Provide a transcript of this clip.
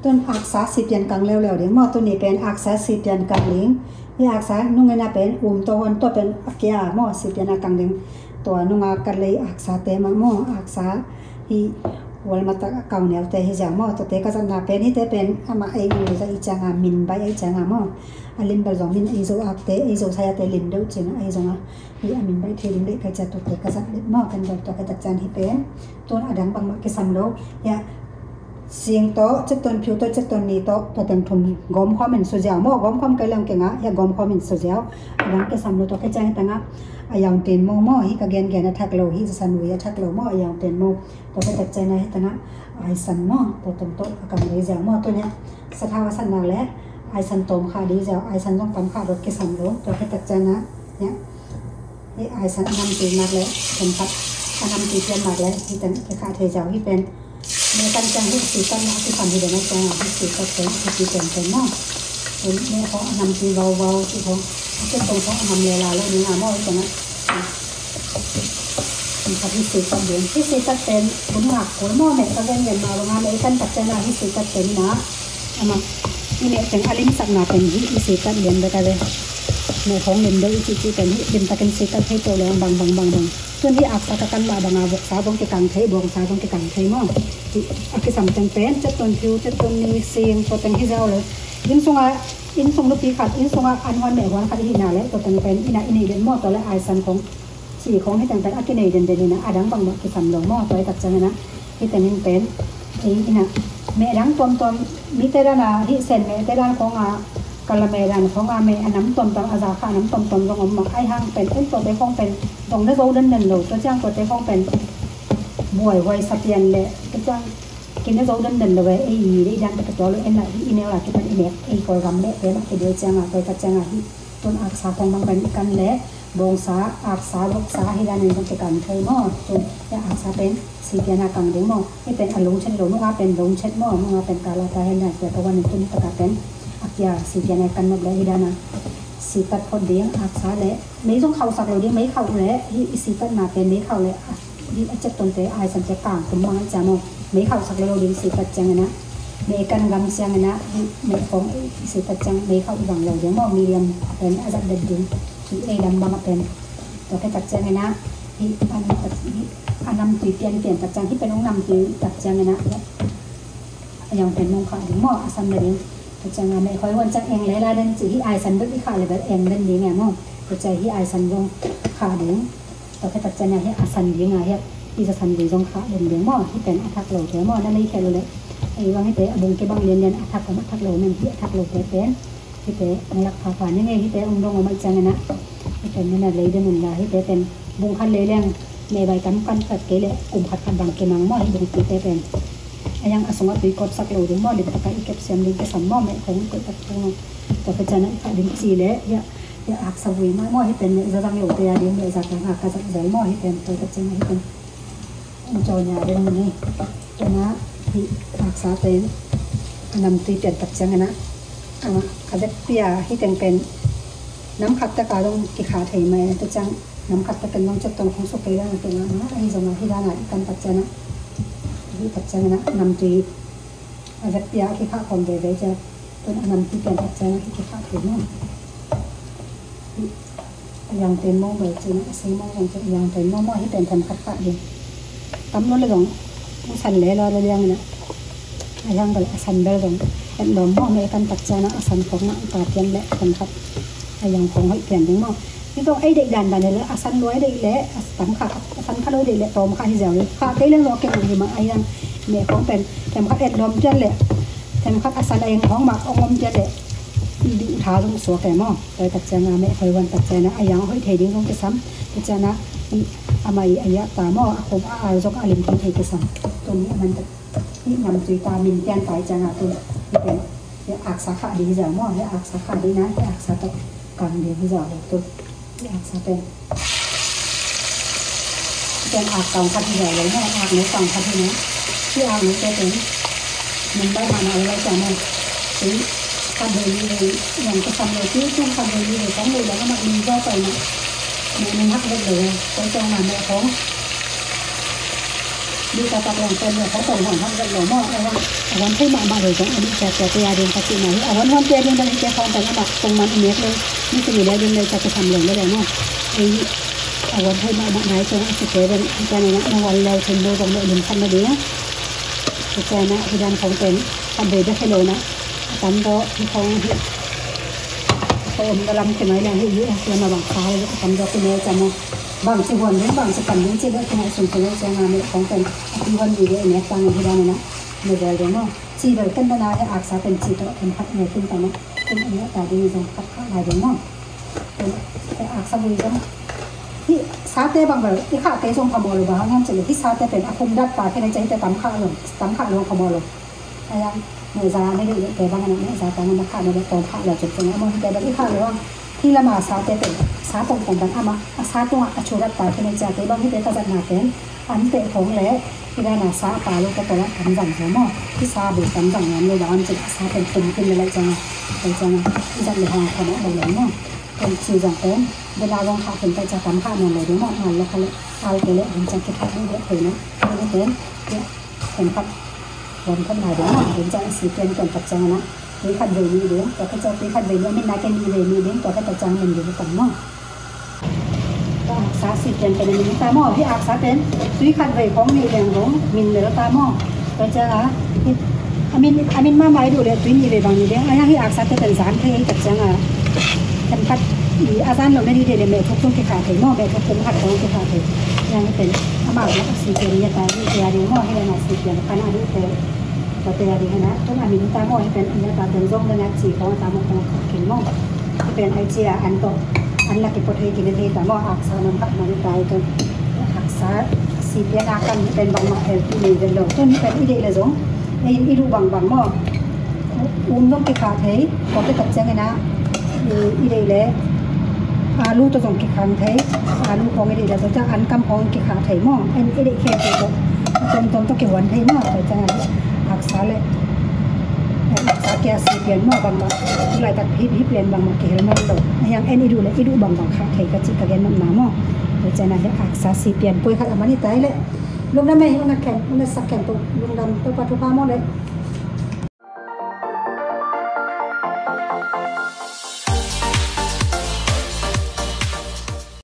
ต้นอักษาสิบยันกังเร็วๆเดี๋ยวมอตัวนี้เป็นอักษาสิบยันกังลิงนี่อักษานุ่งเงินเป็นตัววันตัวเป็นอักยามอสิบยันกังลิงตัวนุ่งอากันเลยอักษาเตมมออักษาที่วันมาตะเก่าแนวแต่ที่จะมอตัวเตก็จะนาเป็นที่เตเป็นอามาเองเลยจะอีจางามินไปอีจางามออลิมเบลจงมินอีโซอักเตอีโซใช้เตลิมเดจินะอีโซงะที่อามินไปเทลิมเดก็จะตัวเตก็จะมอกันเดียวตัวก็จะจานที่เป็นตัวอดังบางมากิสัมโลยาเสียงโตจะต้นผิวโตจะต้นนี้โตตัวเต็มทุนกอมความเป็นสุดยอดมอกอมความไกลลังเก่งอ่ะอย่ากอมความเป็นสุดยอดดังกิสัมโลตัวก็จะให้ตั้งอ่ะอย่างเต็นโมโมฮิกะเกนเกนทักโลฮิจะสันวิยทักโลโมอย่างเต็นโมตัวก็จะใจในให้ตั้งอ่ะไอสันโมตัวต้นโตกำลังเจ้าโมตัวเนี้ยสภาวะสันนั่นแหละไอสันโตมขาดีเจ้าไอสันต้องปั๊มขาดรถกิสัมโลตัวก็จะใจนะเนี่ยนี่ไอสันนำตีมากเลยเป็นพัดนำตีเปลี่ยนมากเลยที่เป็นขาเทเจ้าที่เป็นในการจังที่สีกันที่ทำให้เด็กนักจังที่สีก็เป็นที่เป็นมากเป็นแม่เขานำตีเบาๆที่เขาเป็นตรงเขานำเวลาแล้วนี่งามมากจังนะเป็นที่สีกันเด่นที่สีกันเป็นผลหลักผลหม้อแม่ก็เรียนมาโรงงานในการจัดจานที่สีกันเป็นนะมาที่เนี่ยเป็นอลิมสักนาเป็นที่สีกันเด่นไปกันเลยในของเด่นด้วยที่เป็นที่เด่นตะกันสีกันให้ตัวแรงบางส่วนที่อักษรกันมาบางอาบกษาบงกิกังเทบงษาบงกิกังเทมั่งอักษรจำเป็นจะต้นผิวจะต้นนี้เสียงตัวเป็นที่เจ้าเลยอินทรงลูกปีขัดอินทรงอันวันแม่วันขัดที่นาเลยตัวเป็นอินี่เด่นหม้อตัวและไอซันของสีของให้แต่งเป็นอักเนเด่นนี่นะอดังบางกิสัมลงหม้อตัวตัดจังนะที่แต่งเป็นอีน่ะแม่ดังตัวมิเตด้านที่เซนแม่เตด้านของกะละเมดันของอาเมอันน้ำต้มตำอาซาค่ะน้ำต้มลงมาไอ้ห้างเป็นตัวเตะฟองเป็นตรงได้โซ่เดินเลยตัวจ้างตัวเตะฟองเป็นบวยไวสเปียนเลยตัวจ้างกินได้โซ่เดินเลยไอ้ยีได้ดันแต่ตัวเลยไอ้ไหนอีเมลอะไรที่เป็นอีเมลไอ้คอยรำเละเป็นไอ้เดียวจ้างตัวตัดจ้างที่ต้นอักษรของบางเป็นกันเละบงษาอักษรบกษาให้ด้านนี้ต้องการเคยหม้อจนจะอักษรเป็นสีเปียนากังเด้งหม้อที่เป็นอารมณ์เช่นหลงนุ่งอาเป็นหลงเช่นหม้อนุ่งอาเป็นกาลาตาเห็นได้แต่ตัววันนี้ตัวนี้ประกาศเป็นya si jana kan no blai dana si tat phod ding aksa le mấy jong khau sak lo ding mấy khau le hi si tat ma pen mấy khau le di achet ton te ai san che kang kum mang cha mo mấy khau sak lo ding si tat chang na me kan gam chang na me phong si tat chang mấy khau bang lo ding mo medium pen azat de ding ki e dam bang pen to ke tat chang na hi an tat hi anam ti pian tat chang hi pen ong nam ti tat chang na yang pen mong kha ding mo asam le dingจังไม่ค่อยวันจังเองเลยละเดินจีที่ไอซันด้วยที่ขาเลยแบบเองเดินดีไงมั่งตัวใจที่ไอซันวงขาเด้งต่อไปตัดใจเนี่ยที่อาซันดีไงที่จะซันดีวงขาเดินเด้งมั่งที่เป็นอัฐโลเทมั่งนั่นนี่แค่เลยไอ้ว่าให้เป็นบุงเก็บบางเรียนอัฐกับอัฐโลนั่นที่อัฐโลเป็นที่เป็นหลักผ่านยังไงที่เป็นองค์ดงออกมาจังนะที่เป็นนั่นเลยเดินหนึ่งละที่เป็นบุงคันเลยแรงในใบกันตัดเกลี่ยกลุ่มขัดกันบางเกมังมั่งที่บุงตีเป็นyang asonga tui kot sak lo ding mo dim taka ikep siam ding ke sammo me khong ko tak tong to ke chana ka ding chi le ya ak sa wi mo hi pen za jang lo te ya ding le za ka ka za zai mo hi pen to ta chana hi pen cho nya ding ni chana hi ak sa pen nam tui pen tak chang na ka de pia hi ten pen nam khat ta ka dong ki kha thei mai ta chang nam khat ta pen long chat tong khong so pe la te na ai zo ma hi da na kan tak chanaที่ตัดใจนะนำตีอะไรยาที่ข้าคอมเดย์ได้จะต้นนำที่เปลี่ยนตัดใจนะที่ข้าถึงนู่นยังเป็นโม่แบบจริงซีโม่ยังเป็นโม่ที่เป็นทำคัดปะดีตั้มนู้นเลยตรงสันเล่เราเรื่องนะยังแบบสันเบลตรงเป็นลมโม่ในการตัดใจนะสันของนักตาเปลี่ยนและกันครับยังคงให้เปลี่ยนถึงโม่ที่ตรงไอ้เด็กดันเลยแล้วสันรวยได้แล้วตั้มขาสันข้าเลยเด็กแล้วโตมาข้าที่เจ้าเลยข้าได้เรื่องรอเก่งอยู่มาไอ้ยังแม่ของเป็นแถมคัดเอ็ดลมเจนเลยแถมคัดอาศัยเองของหมักองลมเจนเลยดิ้งท้าตรงสัวแก่หม้อไปตัดใจงานแม่เคยวันตัดใจนะไอ้ยังเฮ้ยเทดิ้งลงไปซ้ำตัดใจนะอามาอายะตาหม้อคมอาจกอาลิมที่เทไปซ้ำตรงนี้มันนี่นำจุยตามินแกนไตจังอ่ะตัวที่เป็นอักษรขาดีจ้ะหม้อและอักษรขาดีนะอักษรตะกังเดียวที่จ้ะตัวอักษรเป็นอักษรขาดีใหญ่เลยหม้ออักเนื้อฟังขาดีนะที่เอาหนูไปเป็นมันได้มาอะไรจากมันซื้อคำเบลีเลยอย่างก็คำเลยที่ช่วงคำเบลีเลยของเลยแล้วก็มามีก็ไปนะมันหักได้เลยไปจองมาแม่ของ di kata yang tanya kata orang orang lama orang awan tu mak rồi cũng đi chặt chặt cái đường phát triển này awan hoàn cái đường dari cái phong tanya mak tung man iniเลยนี่คือเรื่องđường này chặt cái tham lượngเลยเนาะawan tu mak này cho cái đường cái này nó hoàn lâu trên đôi vòng nội đường thăm nó đấy cái này cái đường phong tênทำไปได้แค่เลยนะตามก็ที่เขากำลังจะไม่ได้ให้เยอะแล้วมาบังคับแล้วทำก็เป็นเนื้อจำนะบางสิ่งวันนี้บางสิ่งกันนี้จะได้ขนาดส่วนตัวจะงานในของเป็นที่วันดีเลยเนี่ยตั้งที่ได้นะในเรื่องเนาะชีวิตกันนาให้อักษรเป็นชีวิตเป็นพัฒนาขึ้นไปนะเป็นอันนี้แต่ดีจังพัฒนาได้เนาะเป็นอักษรดีจังที่สาเต้บางแบบที่ข้าเต้ทรงขโมยหรือบ้างงั้นจะที่สาเต้เป็นอาคมดัดปากแค่ในใจแต่ตั้มข้าลงขโมยลงอะไรเนื้อซาไม่ได้แต่บางอันเนื้อซาแต่มันราคาในตรงข้าเราจุดตรงนี้มันแต่บางที่ข้าเลยว่าที่ละมาสาเต้เป็นสาตรงกันอามาสาตรงอชูรัตตาแค่ในใจแต่บางที่เป็นตาจันนาเป็นอันเตะของเละที่ได้นาสาปาลูกก็ตัวละกันจังหัวหม้อที่ซาเบิกกันจังนั้นเลยว่ามันจะซาเป็นตุ่มขึ้นเลยจังเป็นจังที่จังเลยห้องขนมบางอย่างเนาะเป็นชื่อจังเป็นเวลาลงขาเป็นไปจะทำข้าวมันเลยเดี๋ยวมันหันแล้วเขาเลยเอาไปเลยมันจะเก็บข้าวได้เยอะเลยนะไม่ได้เป็นพัดวันพัดไหนเดี๋ยวมันเป็นจังสีเป็นเป็นปัจจัยนะที่ขัดเวรีเดี๋ยวแต่ก็จะที่ขัดเวรีไม่น่าจะมีเวรีเดี๋ยวแต่ก็จะจังมันอยู่กันเนาะก็อักษรสีเป็นเป็นอย่างนี้ตาหม้อที่อักษรเป็นที่ขัดเวรีของมีแรงของมินเหลือตาหม้อก็จะอามินมาไม่ดูเลยที่มีเวรีบางอย่างเดียวอย่างที่อักษรเป็นสารที่ปัจจัยเป็นพัดอาจารย์เราไม่ได้เรียนแบบทุกที่ขาดเลยนอกแบบทุกขัดของที่ขาดเลยยังเป็นอาบ่าวแล้วสีเขียวเนี่ยแต่ที่เทียดีหม้อให้เราสีเขียวขนาดนี้แต่เราเทียดีนะต้องอามินตาหม้อให้เป็นอันนี้ตาเดินร่องเลยนะสีของตาหม้อของเขียวหม้อที่เป็นไอเจียอันโตอันละที่ปฐวีกินได้แต่หม้ออักษรน้ำพัดมันตายตัวอักษรสีเขียวอาการเป็นบางหม้อที่มีเป็นหลงต้นเป็นอีเดียเลยสงในอีรูบางหม้ออุ้มต้องที่ขาดเลยก็ไปตัดเจ้าไงนะอีเดียเลยอาลูตัวส่งกิขังเทอาลูของไอเดียเราจะอันกำของกิขังเทหม้อไอเดียแค่ตัวตรงต้องเก็บวันเทหม้อแต่จะอักษรเลยอักษรแก่สีเปลี่ยนหม้อบางที่ไรตัดพิเปลี่ยนบางเกี่ยวมันหลงอย่างไอนี่ดูเลยไอดูบางขังเทกระจิกกระเด็นน้ำหนาหม้อแต่จะนั่นอักษรสีเปลี่ยนป่วยขัดมันนี่ตายเลยลุงดำไม่ลุงนักแข่งลุงนักสักแข่งตัวลุงดำตัวปัจจุบันหม้อเลย